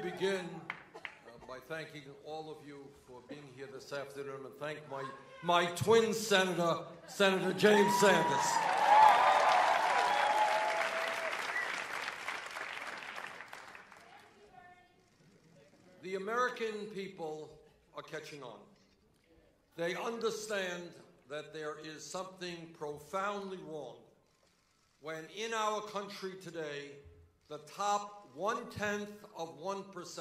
begin by thanking all of you for being here this afternoon and thank my twin senator, Senator James Sanders. The American people are catching on. They understand that there is something profoundly wrong when in our country today, the top 0.1%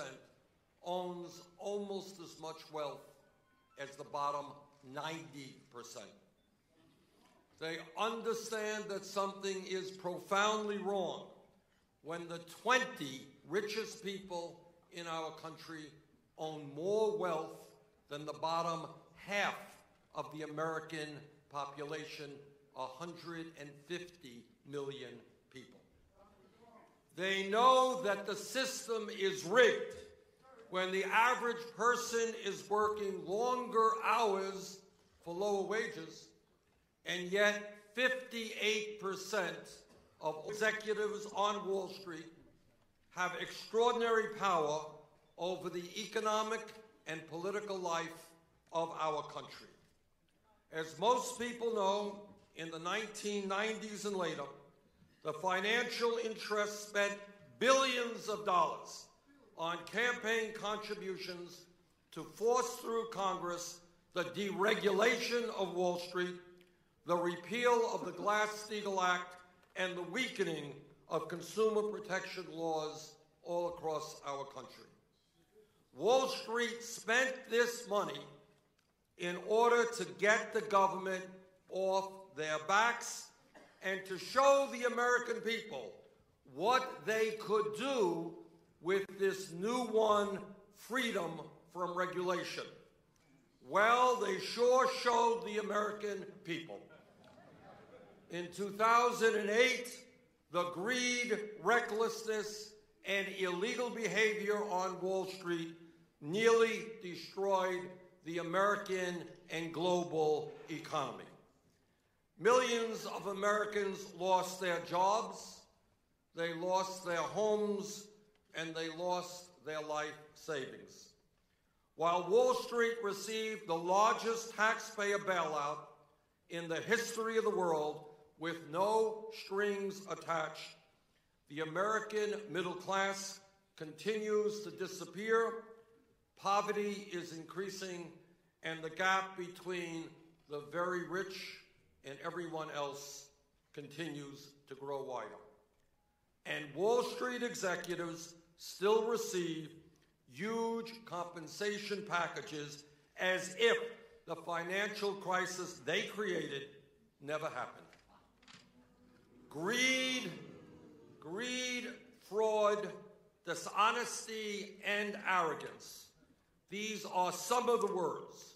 owns almost as much wealth as the bottom 90%. They understand that something is profoundly wrong when the 20 richest people in our country own more wealth than the bottom half of the American population, 150 million people. They know that the system is rigged when the average person is working longer hours for lower wages, and yet 58% of executives on Wall Street have extraordinary power over the economic and political life of our country. As most people know, in the 1990s and later, the financial interests spent billions of dollars on campaign contributions to force through Congress the deregulation of Wall Street, the repeal of the Glass-Steagall Act, and the weakening of consumer protection laws all across our country. Wall Street spent this money in order to get the government off their backs and to show the American people what they could do with this new one, freedom from regulation. Well, they sure showed the American people. In 2008, the greed, recklessness, and illegal behavior on Wall Street nearly destroyed the American and global economy. Millions of Americans lost their jobs, they lost their homes, and they lost their life savings. While Wall Street received the largest taxpayer bailout in the history of the world with no strings attached, the American middle class continues to disappear, poverty is increasing, and the gap between the very rich and everyone else continues to grow wider. And Wall Street executives still receive huge compensation packages as if the financial crisis they created never happened. Greed, fraud, dishonesty, and arrogance. These are some of the words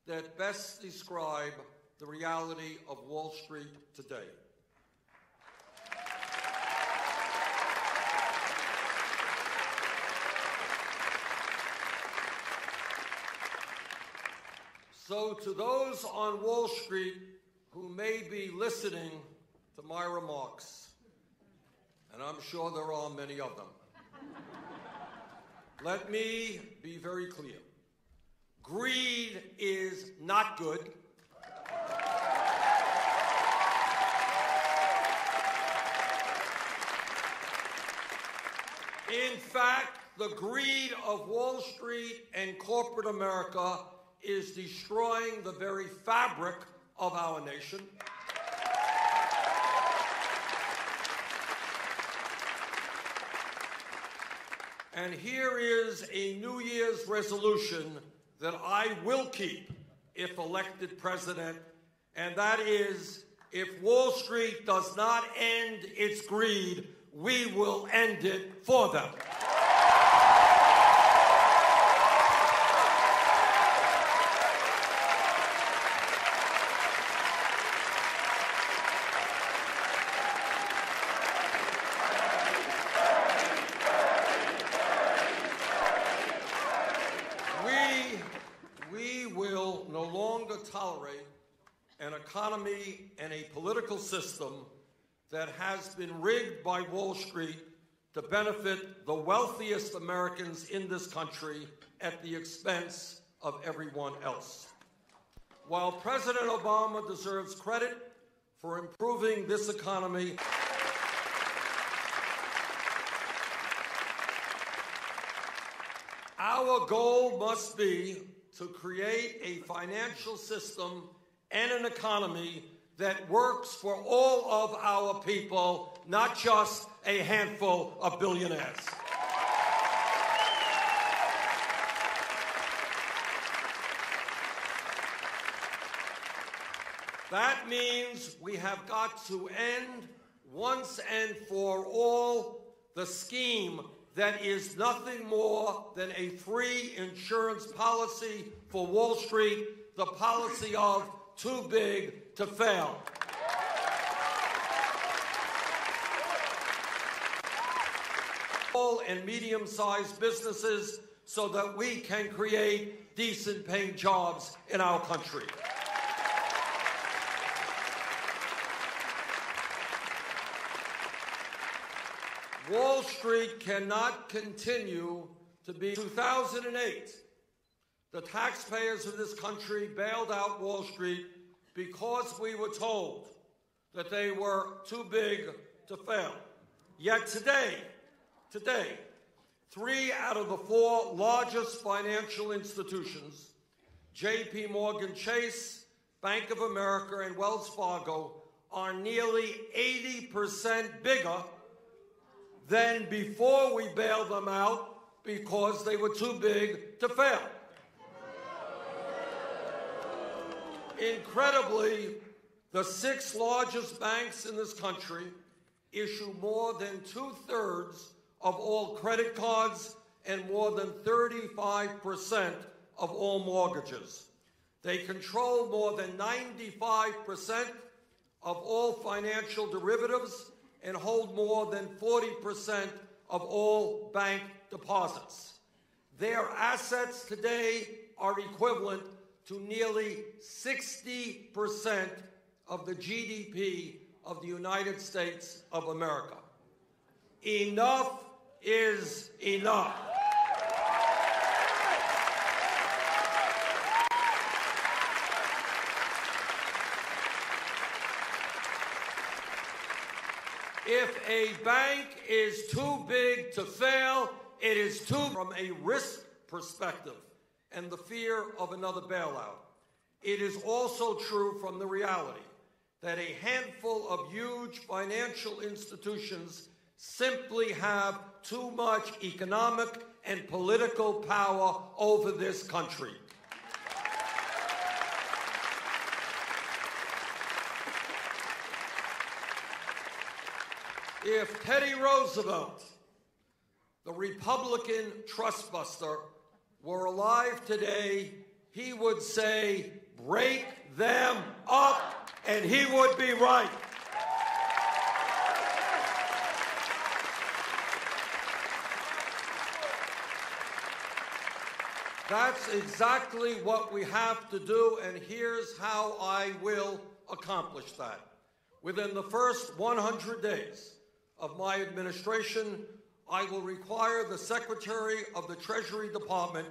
that best describe the reality of Wall Street today. So to those on Wall Street who may be listening to my remarks, and I'm sure there are many of them, let me be very clear. Greed is not good. In fact, the greed of Wall Street and corporate America is destroying the very fabric of our nation. And here is a New Year's resolution that I will keep if elected president, and that is, if Wall Street does not end its greed, we will end it for them. We will no longer tolerate an economy and a political system that has been rigged by Wall Street to benefit the wealthiest Americans in this country at the expense of everyone else. While President Obama deserves credit for improving this economy, our goal must be to create a financial system and an economy that works for all of our people, not just a handful of billionaires. That means we have got to end once and for all the scheme that is nothing more than a free insurance policy for Wall Street, the policy of too big to fail. Small and medium-sized businesses so that we can create decent-paying jobs in our country. Wall Street cannot continue to be 2008. The taxpayers of this country bailed out Wall Street because we were told that they were too big to fail. Yet today, 3 out of the 4 largest financial institutions, J.P. Morgan Chase, Bank of America, and Wells Fargo, are nearly 80% bigger than before we bailed them out because they were too big to fail. Incredibly, the 6 largest banks in this country issue more than 2/3 of all credit cards and more than 35% of all mortgages. They control more than 95% of all financial derivatives and hold more than 40% of all bank deposits. Their assets today are equivalent to nearly 60% of the GDP of the United States of America. Enough is enough. If a bank is too big to fail, it is too from a risk perspective and the fear of another bailout. It is also true from the reality that a handful of huge financial institutions simply have too much economic and political power over this country. If Teddy Roosevelt, the Republican trustbuster, were alive today, he would say, "Break them up," and he would be right. That's exactly what we have to do, and here's how I will accomplish that. Within the first 100 days of my administration, I will require the Secretary of the Treasury Department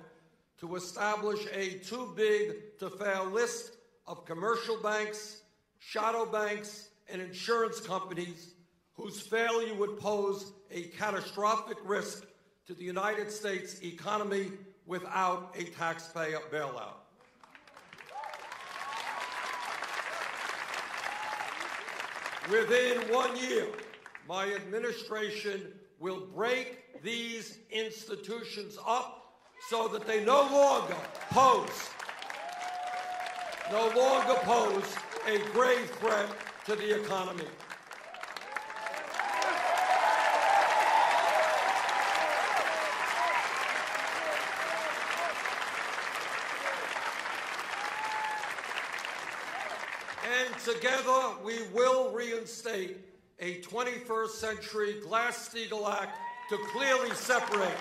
to establish a too-big-to-fail list of commercial banks, shadow banks, and insurance companies whose failure would pose a catastrophic risk to the United States economy without a taxpayer bailout. Within 1 year, my administration will break these institutions up so that they no longer pose a grave threat to the economy. And together we will reinstate a 21st century Glass-Steagall Act to clearly separate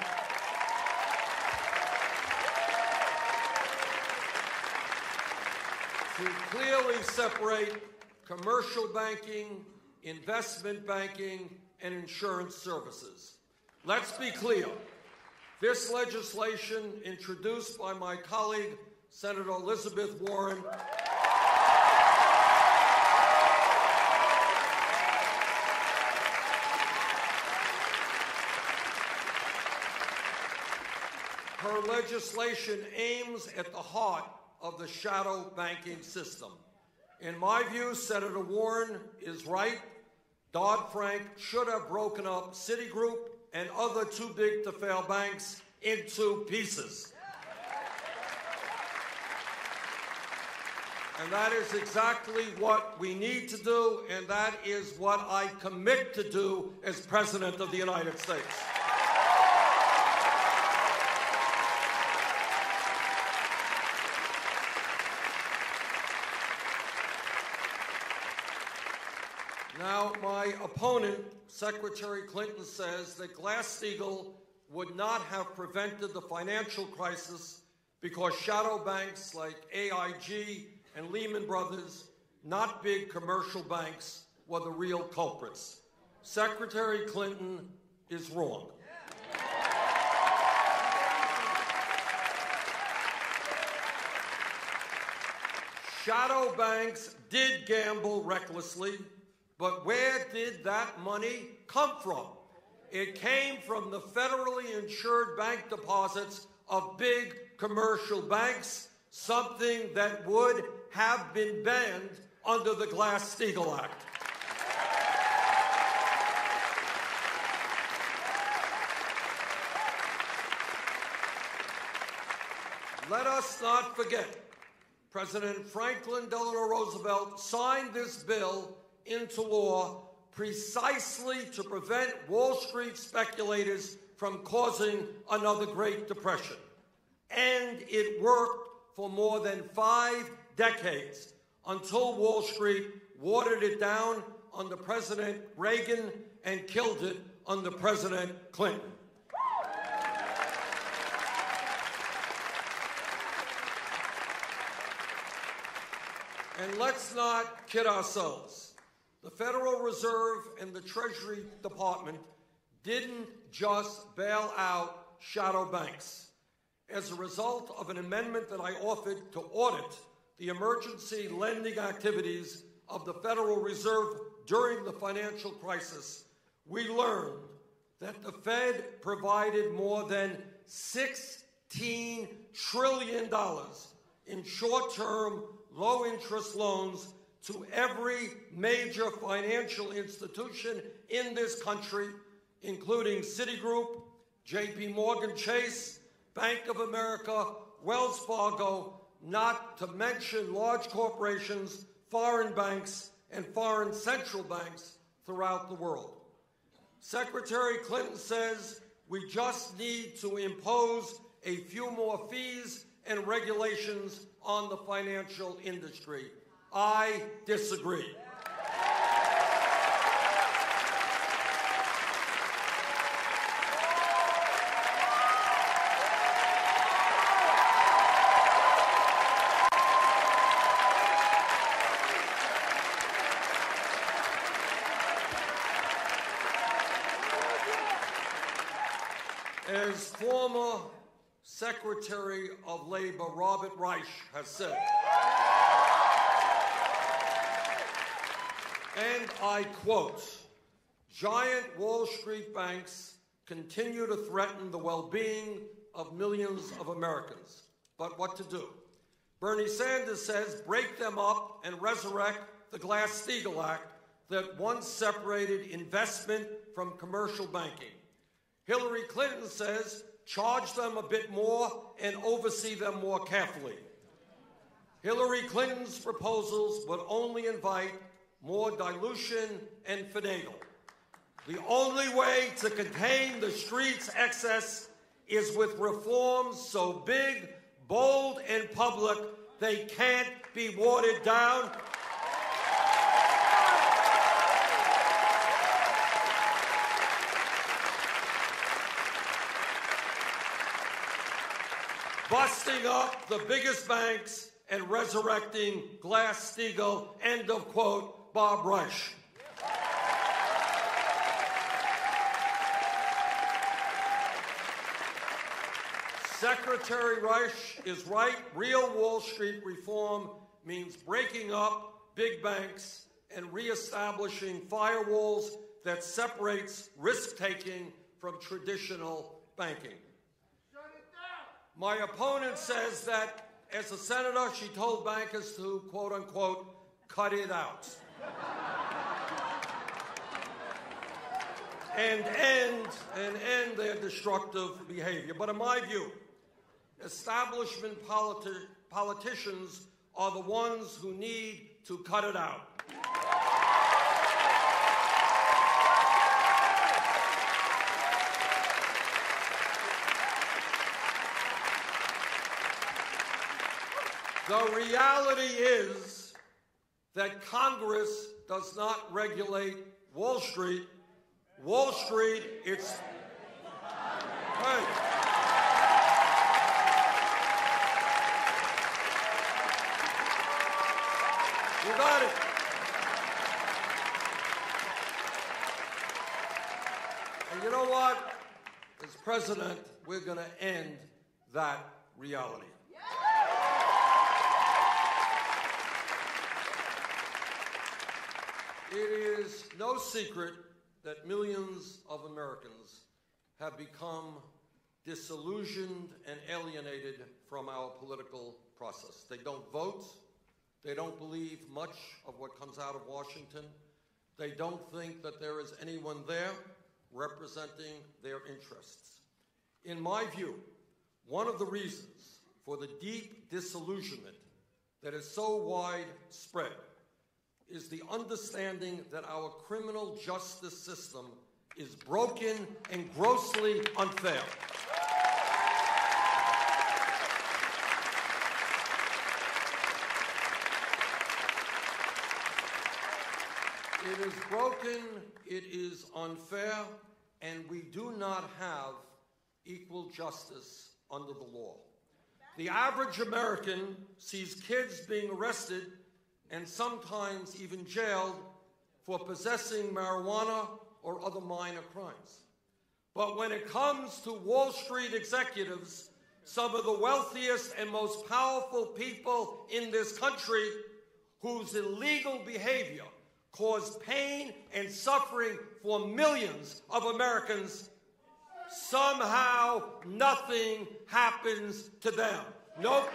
commercial banking, investment banking, and insurance services. Let's be clear. This legislation, introduced by my colleague, Senator Elizabeth Warren, her legislation aims at the heart of the shadow banking system. In my view, Senator Warren is right. Dodd-Frank should have broken up Citigroup and other too-big-to-fail banks into pieces. And that is exactly what we need to do, and that is what I commit to do as President of the United States. Now, my opponent, Secretary Clinton, says that Glass-Steagall would not have prevented the financial crisis because shadow banks like AIG and Lehman Brothers, not big commercial banks, were the real culprits. Secretary Clinton is wrong. Shadow banks did gamble recklessly, but where did that money come from? It came from the federally insured bank deposits of big commercial banks, something that would have been banned under the Glass-Steagall Act. Let us not forget, President Franklin Delano Roosevelt signed this bill into law precisely to prevent Wall Street speculators from causing another Great Depression. And it worked for more than 5 decades until Wall Street watered it down under President Reagan and killed it under President Clinton. And let's not kid ourselves. The Federal Reserve and the Treasury Department didn't just bail out shadow banks. As a result of an amendment that I offered to audit the emergency lending activities of the Federal Reserve during the financial crisis, we learned that the Fed provided more than $16 trillion in short-term, low-interest loans to every major financial institution in this country, including Citigroup, J.P. Morgan Chase, Bank of America, Wells Fargo, not to mention large corporations, foreign banks, and foreign central banks throughout the world. Secretary Clinton says we just need to impose a few more fees and regulations on the financial industry. I disagree. As former Secretary of Labor Robert Reich has said, and I quote, "Giant Wall Street banks continue to threaten the well-being of millions of Americans." But what to do? Bernie Sanders says break them up and resurrect the Glass-Steagall Act that once separated investment from commercial banking. Hillary Clinton says charge them a bit more and oversee them more carefully. Hillary Clinton's proposals would only invite more dilution and finagle. The only way to contain the street's excess is with reforms so big, bold, and public they can't be watered down. Busting up the biggest banks and resurrecting Glass-Steagall, end of quote, Bob Reich. Secretary Reich is right. Real Wall Street reform means breaking up big banks and reestablishing firewalls that separates risk-taking from traditional banking. My opponent says that as a senator, she told bankers to, quote unquote, cut it out and end their destructive behavior. But in my view, establishment politicians are the ones who need to cut it out. The reality is that Congress does not regulate Wall Street. Wall Street, it's... Hey. You got it. And you know what? As president, we're going to end that reality. It is no secret that millions of Americans have become disillusioned and alienated from our political process. They don't vote. They don't believe much of what comes out of Washington. They don't think that there is anyone there representing their interests. In my view, one of the reasons for the deep disillusionment that is so widespread is the understanding that our criminal justice system is broken and grossly unfair. It is broken, it is unfair, and we do not have equal justice under the law. The average American sees kids being arrested and sometimes even jailed for possessing marijuana or other minor crimes. But when it comes to Wall Street executives, some of the wealthiest and most powerful people in this country whose illegal behavior caused pain and suffering for millions of Americans, somehow nothing happens to them. Nope.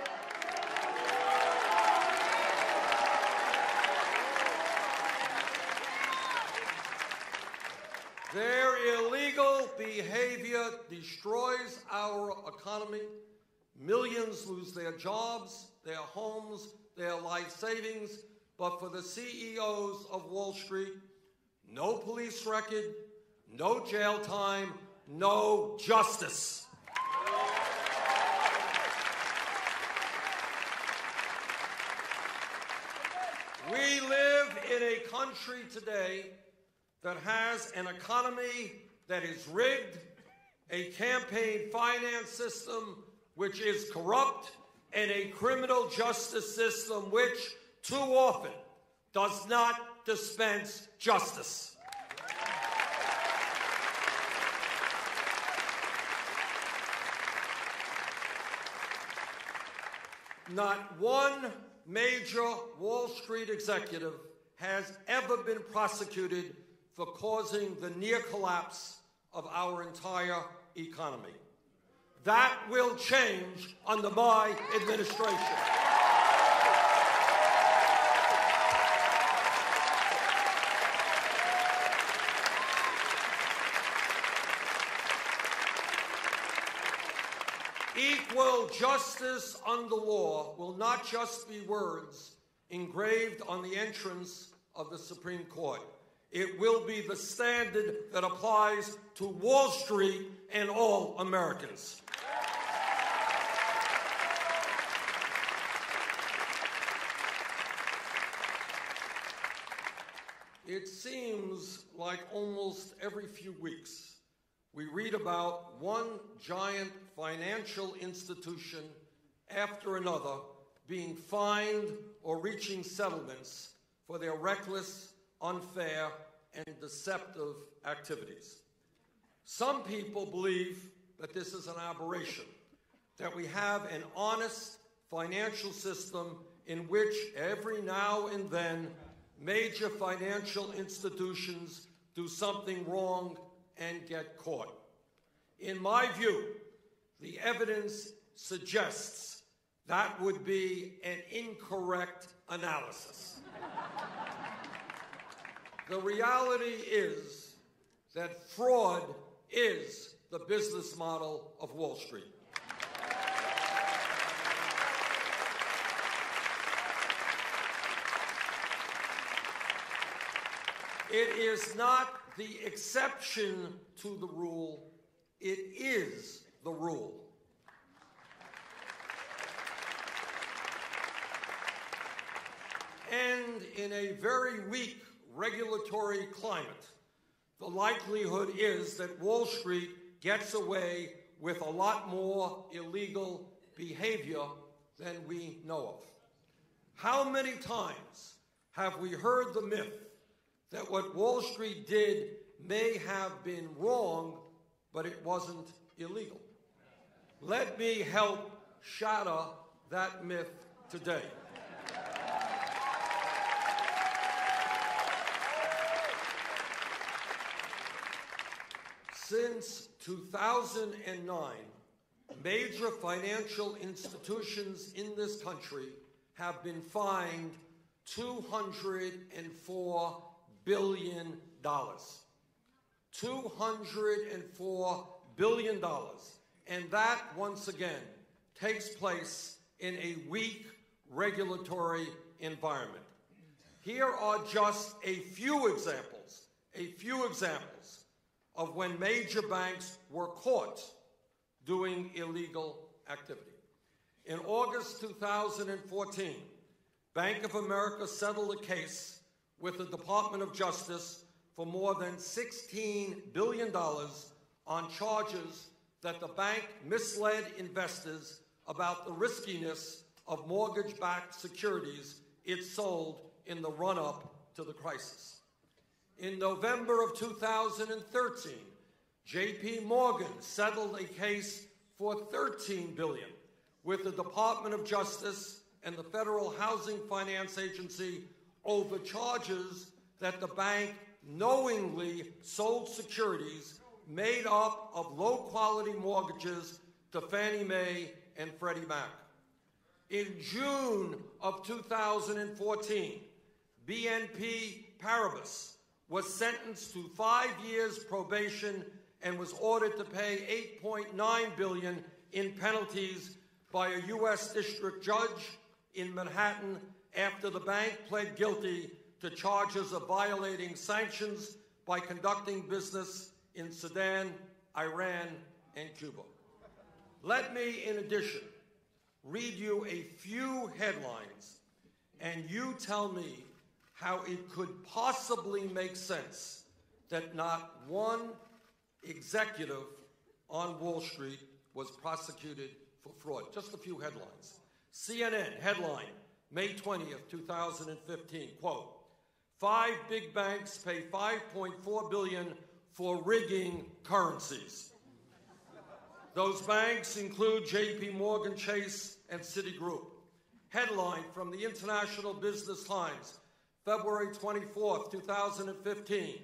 Their illegal behavior destroys our economy. Millions lose their jobs, their homes, their life savings. But for the CEOs of Wall Street, no police record, no jail time, no justice. We live in a country today that has an economy that is rigged, a campaign finance system which is corrupt, and a criminal justice system which, too often, does not dispense justice. Not one major Wall Street executive has ever been prosecuted for causing the near collapse of our entire economy. That will change under my administration. Equal justice under law will not just be words engraved on the entrance of the Supreme Court. It will be the standard that applies to Wall Street and all Americans. It seems like almost every few weeks we read about one giant financial institution after another being fined or reaching settlements for their reckless, unfair, and deceptive activities. Some people believe that this is an aberration. that we have an honest financial system in which every now and then major financial institutions do something wrong and get caught. In my view, the evidence suggests that would be an incorrect analysis. The reality is that fraud is the business model of Wall Street. It is not the exception to the rule, it is the rule. And in a very weak regulatory climate, the likelihood is that Wall Street gets away with a lot more illegal behavior than we know of. How many times have we heard the myth that what Wall Street did may have been wrong, but it wasn't illegal? Let me help shatter that myth today. Since 2009, major financial institutions in this country have been fined $204 billion. $204 billion. And that, once again, takes place in a weak regulatory environment. Here are just a few examples of when major banks were caught doing illegal activity. In August 2014, Bank of America settled a case with the Department of Justice for more than $16 billion on charges that the bank misled investors about the riskiness of mortgage-backed securities it sold in the run-up to the crisis. In November of 2013, J.P. Morgan settled a case for $13 billion with the Department of Justice and the Federal Housing Finance Agency over charges that the bank knowingly sold securities made up of low-quality mortgages to Fannie Mae and Freddie Mac. In June of 2014, BNP Paribas was sentenced to 5 years probation and was ordered to pay $8.9 billion in penalties by a U.S. district judge in Manhattan after the bank pled guilty to charges of violating sanctions by conducting business in Sudan, Iran, and Cuba. Let me, in addition, read you a few headlines, and you tell me how it could possibly make sense that not one executive on Wall Street was prosecuted for fraud. Just a few headlines. CNN headline, May 20th, 2015, quote, 5 big banks pay $5.4 billion for rigging currencies. Those banks include J.P. Morgan Chase and Citigroup. Headline from the International Business Times, February 24th, 2015.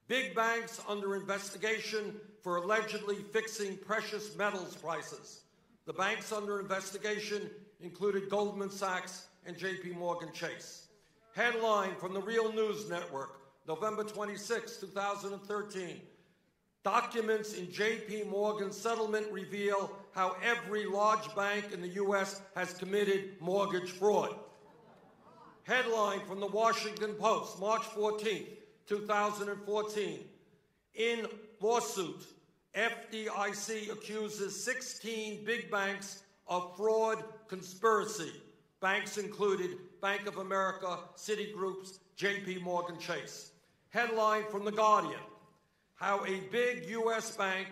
Big banks under investigation for allegedly fixing precious metals prices. The banks under investigation included Goldman Sachs and J.P. Morgan Chase. Headline from the Real News Network, November 26, 2013. Documents in J.P. Morgan settlement reveal how every large bank in the U.S. has committed mortgage fraud. Headline from the Washington Post, March 14, 2014. In lawsuit, FDIC accuses 16 big banks of fraud conspiracy. Banks included Bank of America, Citigroup, J.P. Morgan Chase. Headline from The Guardian, how a big U.S. bank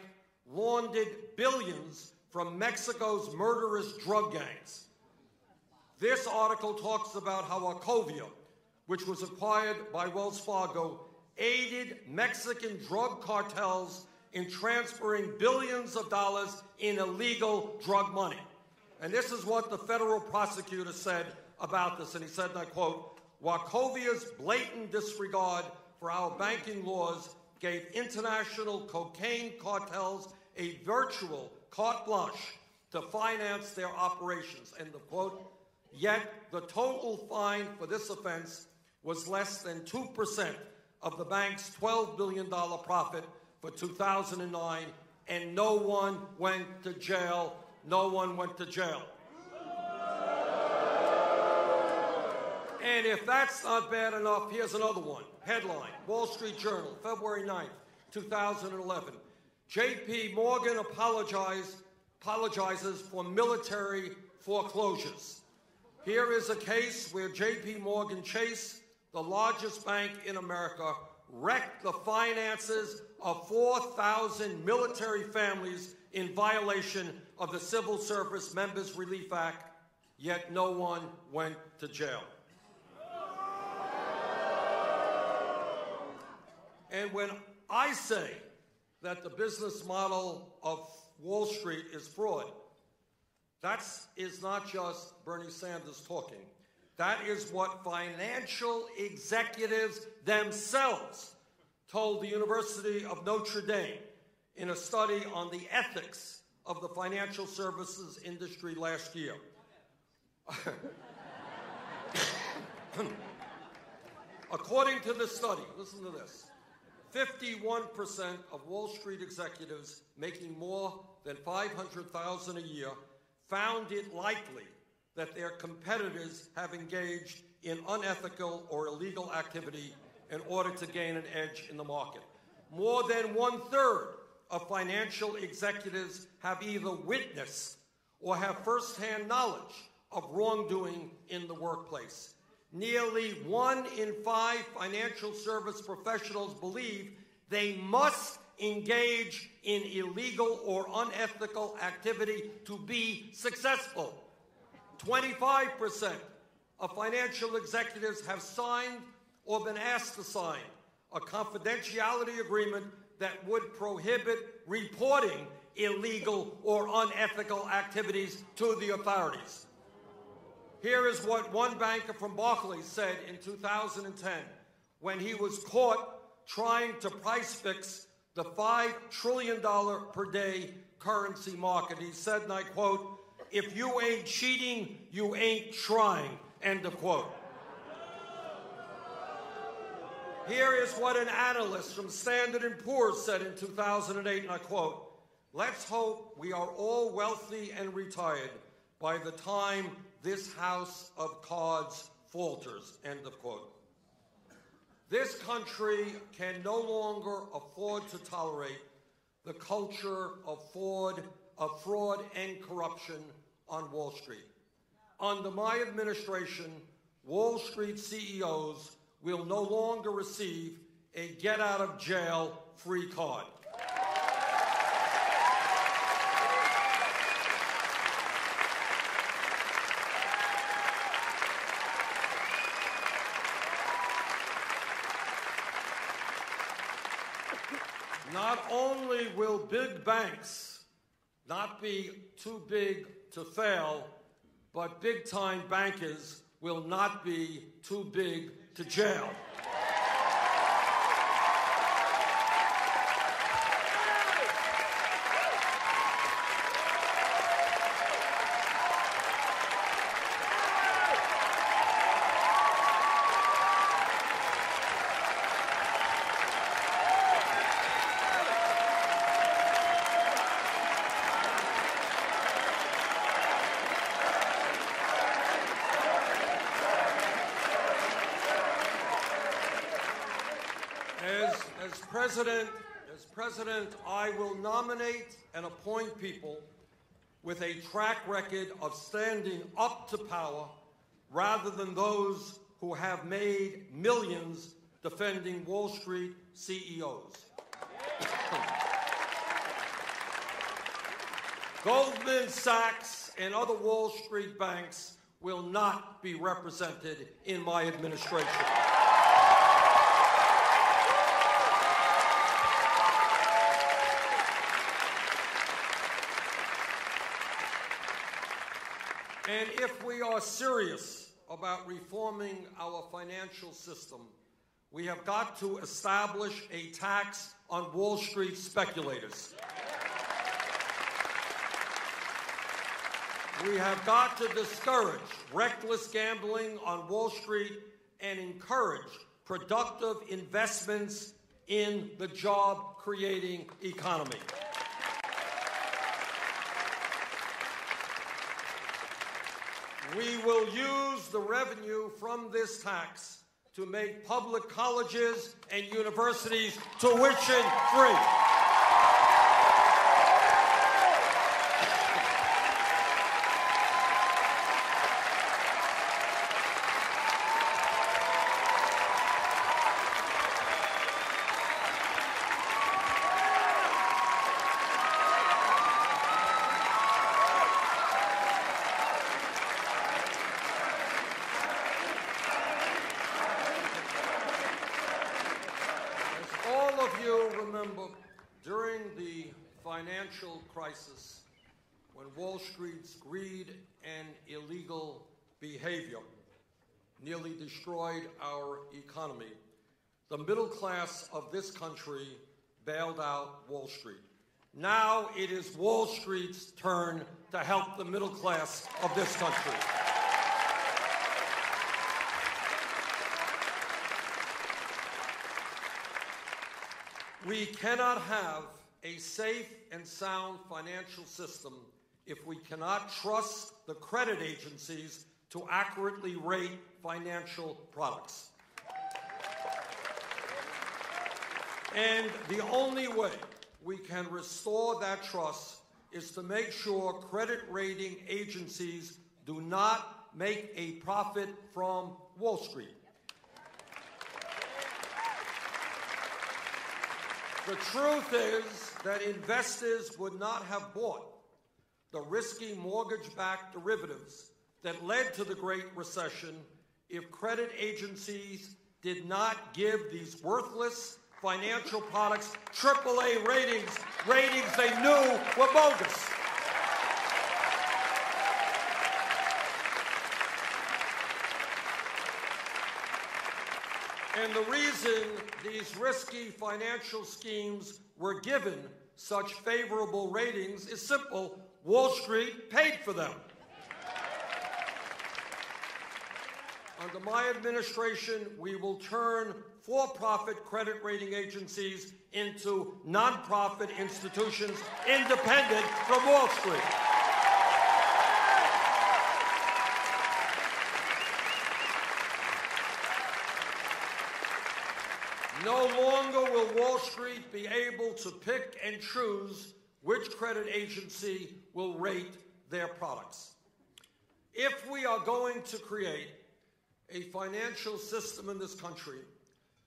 laundered billions from Mexico's murderous drug gangs. This article talks about how Wachovia, which was acquired by Wells Fargo, aided Mexican drug cartels in transferring billions of dollars in illegal drug money. And this is what the federal prosecutor said about this, and he said, and I quote, "Wachovia's blatant disregard for our banking laws gave international cocaine cartels a virtual carte blanche to finance their operations," end of quote. Yet the total fine for this offense was less than 2% of the bank's $12 billion profit for 2009, and no one went to jail. No one went to jail. And if that's not bad enough, here's another one. Headline, Wall Street Journal, February 9th, 2011. J.P. Morgan apologizes for military foreclosures. Here is a case where J.P. Morgan Chase, the largest bank in America, wrecked the finances of 4,000 military families in violation of the Civil Service Members Relief Act, yet no one went to jail. And when I say that the business model of Wall Street is fraud, that is not just Bernie Sanders talking. That is what financial executives themselves told the University of Notre Dame in a study on the ethics of the financial services industry last year. According to the study, listen to this, 51% of Wall Street executives making more than $500,000 a year found it likely that their competitors have engaged in unethical or illegal activity in order to gain an edge in the market. More than 1/3 of financial executives have either witnessed or have firsthand knowledge of wrongdoing in the workplace. Nearly 1 in 5 financial service professionals believe they must engage in illegal or unethical activity to be successful. 25% of financial executives have signed or been asked to sign a confidentiality agreement that would prohibit reporting illegal or unethical activities to the authorities. Here is what one banker from Barclays said in 2010 when he was caught trying to price fix the $5 trillion per day currency market. He said, and I quote, "If you ain't cheating, you ain't trying," end of quote. Here is what an analyst from Standard & Poor's said in 2008, and I quote, "Let's hope we are all wealthy and retired by the time this house of cards falters," end of quote. This country can no longer afford to tolerate the culture of fraud and corruption on Wall Street. Under my administration, Wall Street CEOs will no longer receive a get-out-of-jail-free card. Not only will big banks not be too big to fail, but big-time bankers will not be too big to jail. As president, I will nominate and appoint people with a track record of standing up to power rather than those who have made millions defending Wall Street CEOs. Goldman Sachs and other Wall Street banks will not be represented in my administration. And if we are serious about reforming our financial system, we have got to establish a tax on Wall Street speculators. We have got to discourage reckless gambling on Wall Street and encourage productive investments in the job-creating economy. We will use the revenue from this tax to make public colleges and universities tuition-free. During the financial crisis, when Wall Street's greed and illegal behavior nearly destroyed our economy, the middle class of this country bailed out Wall Street. Now it is Wall Street's turn to help the middle class of this country. We cannot have a safe and sound financial system if we cannot trust the credit agencies to accurately rate financial products. And the only way we can restore that trust is to make sure credit rating agencies do not make a profit from Wall Street. The truth is that investors would not have bought the risky mortgage-backed derivatives that led to the Great Recession if credit agencies did not give these worthless financial products AAA ratings they knew were bogus. And the reason these risky financial schemes were given such favorable ratings is simple: Wall Street paid for them. Under my administration, we will turn for-profit credit rating agencies into nonprofit institutions independent from Wall Street. No longer will Wall Street be able to pick and choose which credit agency will rate their products. If we are going to create a financial system in this country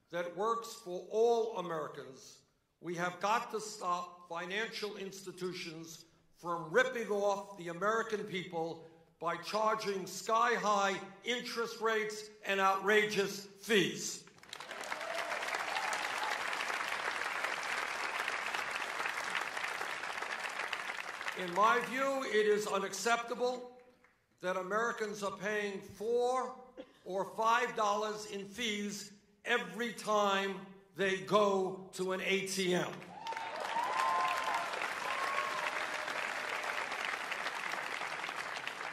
that works for all Americans, we have got to stop financial institutions from ripping off the American people by charging sky-high interest rates and outrageous fees. In my view, it is unacceptable that Americans are paying $4 or $5 in fees every time they go to an ATM.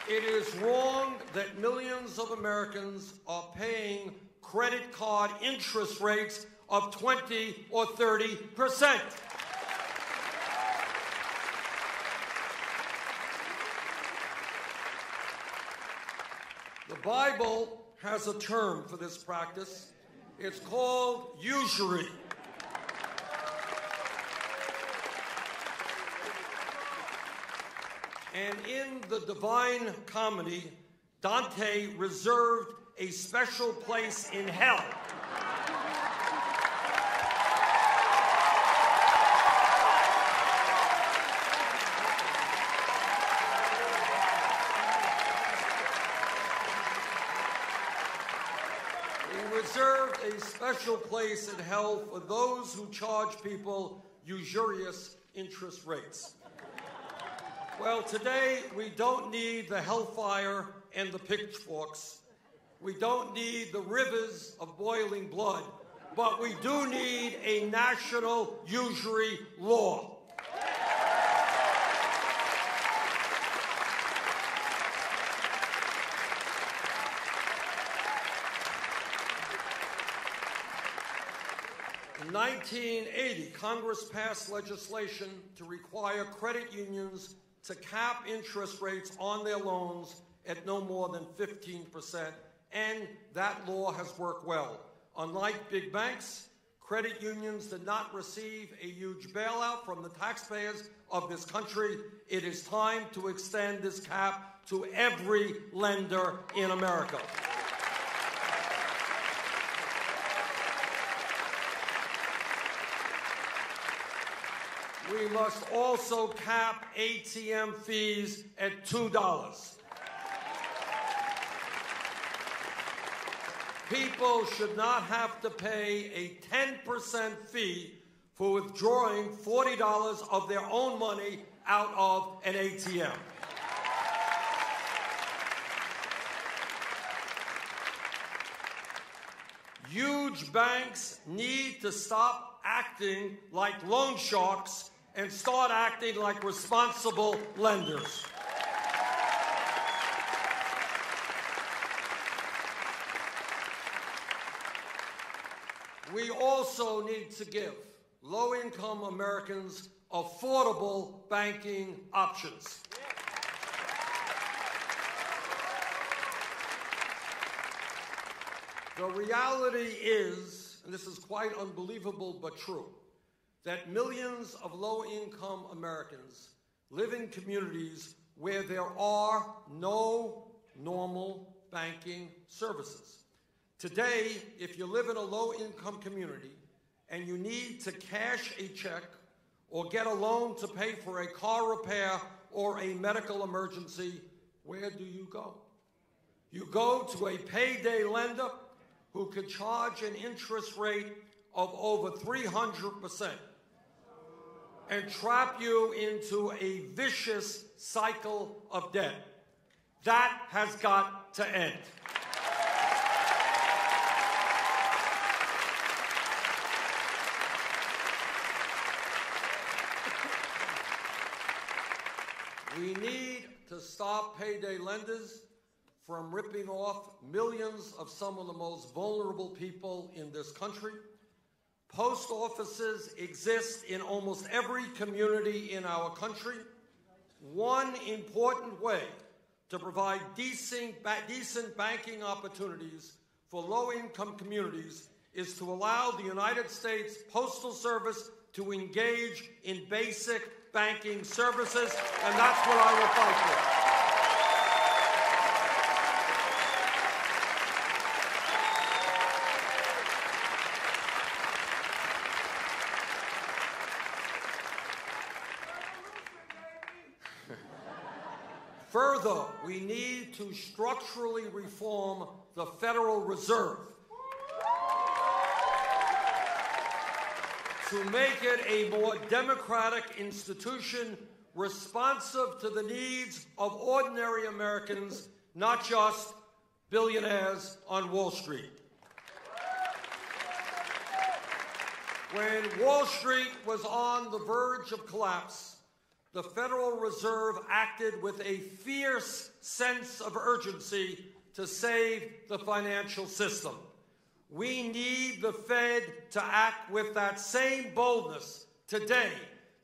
It is wrong that millions of Americans are paying credit card interest rates of 20 or 30%. The Bible has a term for this practice. It's called usury. And in the Divine Comedy, Dante reserved a special place in hell for those who charge people usurious interest rates. Well, today we don't need the hellfire and the pitchforks. We don't need the rivers of boiling blood, but we do need a national usury law. In 1980, Congress passed legislation to require credit unions to cap interest rates on their loans at no more than 15%, and that law has worked well. Unlike big banks, credit unions did not receive a huge bailout from the taxpayers of this country. It is time to extend this cap to every lender in America. We must also cap ATM fees at $2. People should not have to pay a 10% fee for withdrawing $40 of their own money out of an ATM. Huge banks need to stop acting like loan sharks and start acting like responsible lenders. We also need to give low-income Americans affordable banking options. The reality is, and this is quite unbelievable but true, that millions of low-income Americans live in communities where there are no normal banking services. Today, if you live in a low-income community and you need to cash a check or get a loan to pay for a car repair or a medical emergency, where do you go? You go to a payday lender who could charge an interest rate of over 300% and trap you into a vicious cycle of debt. That has got to end. We need to stop payday lenders from ripping off millions of some of the most vulnerable people in this country. Post offices exist in almost every community in our country. One important way to provide decent banking opportunities for low-income communities is to allow the United States Postal Service to engage in basic banking services, and that's what I will fight for. Further, we need to structurally reform the Federal Reserve to make it a more democratic institution responsive to the needs of ordinary Americans, not just billionaires on Wall Street. When Wall Street was on the verge of collapse, the Federal Reserve acted with a fierce sense of urgency to save the financial system. We need the Fed to act with that same boldness today,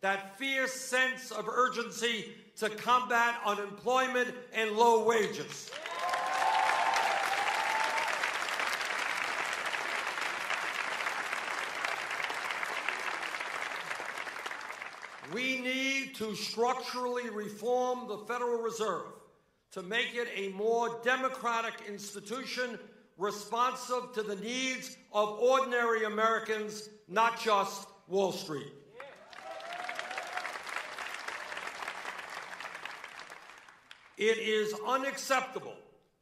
that fierce sense of urgency to combat unemployment and low wages. We need to structurally reform the Federal Reserve to make it a more democratic institution responsive to the needs of ordinary Americans, not just Wall Street. It is unacceptable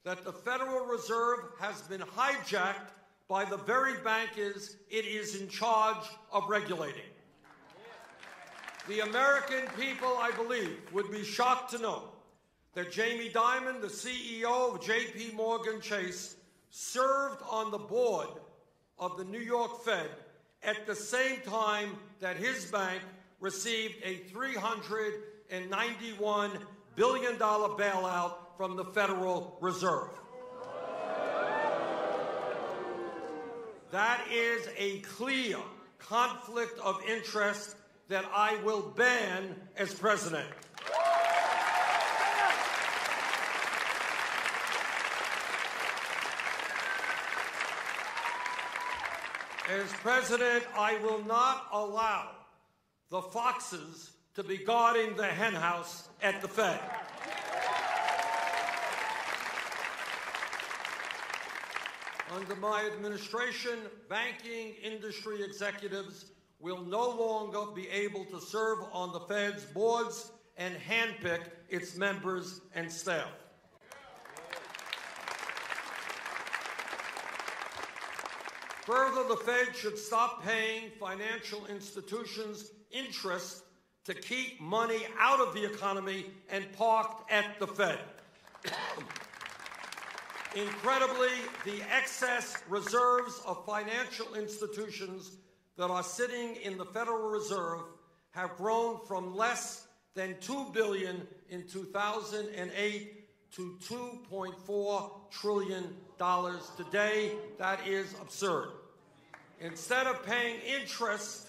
that the Federal Reserve has been hijacked by the very bankers it is in charge of regulating. The American people, I believe, would be shocked to know that Jamie Dimon, the CEO of J.P. Morgan Chase, served on the board of the New York Fed at the same time that his bank received a $391 billion bailout from the Federal Reserve. That is a clear conflict of interest that I will ban as president. As president, I will not allow the foxes to be guarding the henhouse at the Fed. Under my administration, banking industry executives will no longer be able to serve on the Fed's boards and handpick its members and staff. Further, the Fed should stop paying financial institutions interest to keep money out of the economy and parked at the Fed. Incredibly, the excess reserves of financial institutions that are sitting in the Federal Reserve have grown from less than $2 billion in 2008 to $2.4 trillion today. That is absurd. Instead of paying interest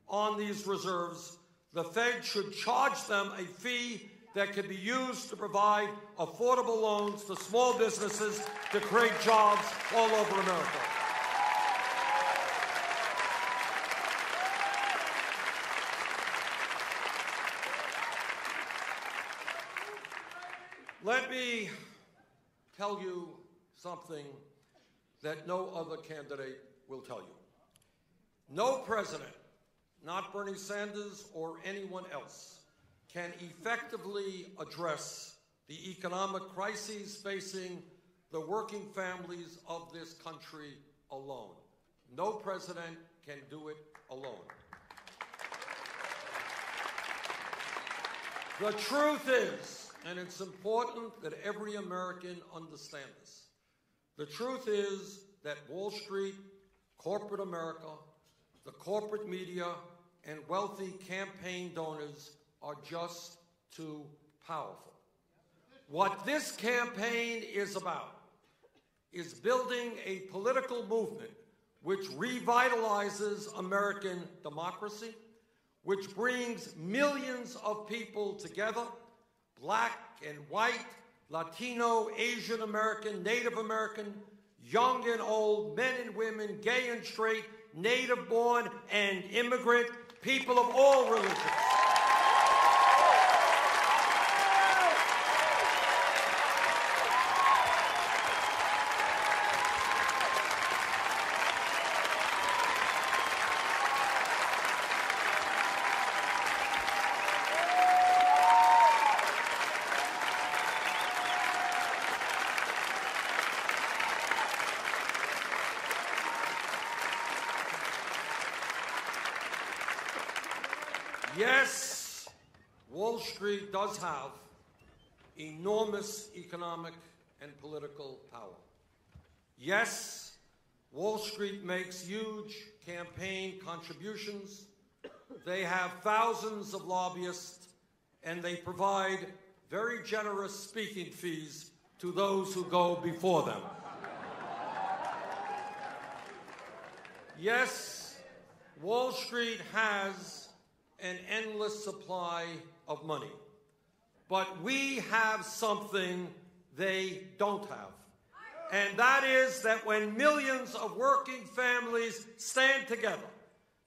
on these reserves, the Fed should charge them a fee that can be used to provide affordable loans to small businesses to create jobs all over America. Let me tell you something that no other candidate will tell you. No president, not Bernie Sanders or anyone else, can effectively address the economic crises facing the working families of this country alone. No president can do it alone. The truth is, and it's important that every American understand this, the truth is that Wall Street, corporate America, the corporate media, and wealthy campaign donors are just too powerful. What this campaign is about is building a political movement which revitalizes American democracy, which brings millions of people together, black and white, Latino, Asian American, Native American, young and old, men and women, gay and straight, native born and immigrant, people of all religions. Yes, Wall Street does have enormous economic and political power. Yes, Wall Street makes huge campaign contributions. They have thousands of lobbyists, and they provide very generous speaking fees to those who go before them. Yes, Wall Street has an endless supply of money. But we have something they don't have. And that is that when millions of working families stand together,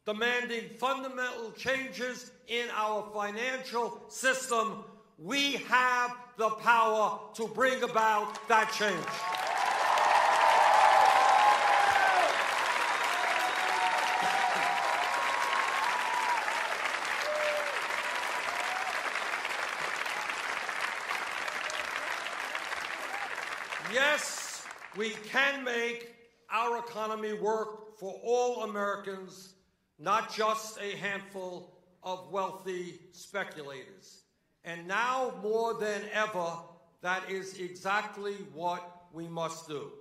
demanding fundamental changes in our financial system, we have the power to bring about that change. Yes, we can make our economy work for all Americans, not just a handful of wealthy speculators. And now more than ever, that is exactly what we must do.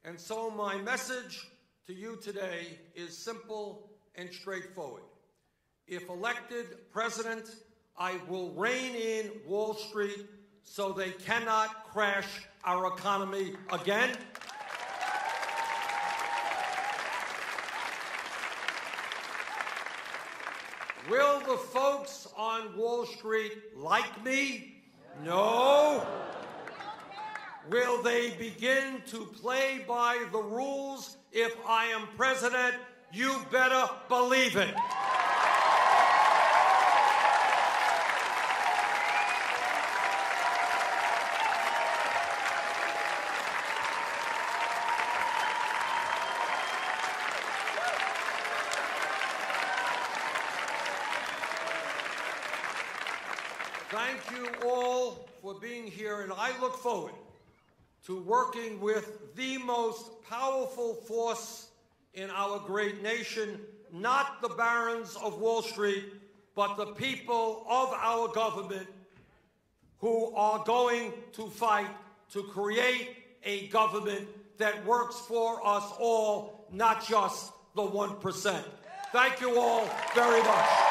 And so my message to you today is simple and straightforward. If elected president, I will rein in Wall Street so they cannot crash our economy again. Will the folks on Wall Street like me? No. Will they begin to play by the rules if I am president? You better believe it. Thank you all for being here, and I look forward to working with the most powerful force in our great nation, not the barons of Wall Street, but the people of our government who are going to fight to create a government that works for us all, not just the 1%. Thank you all very much.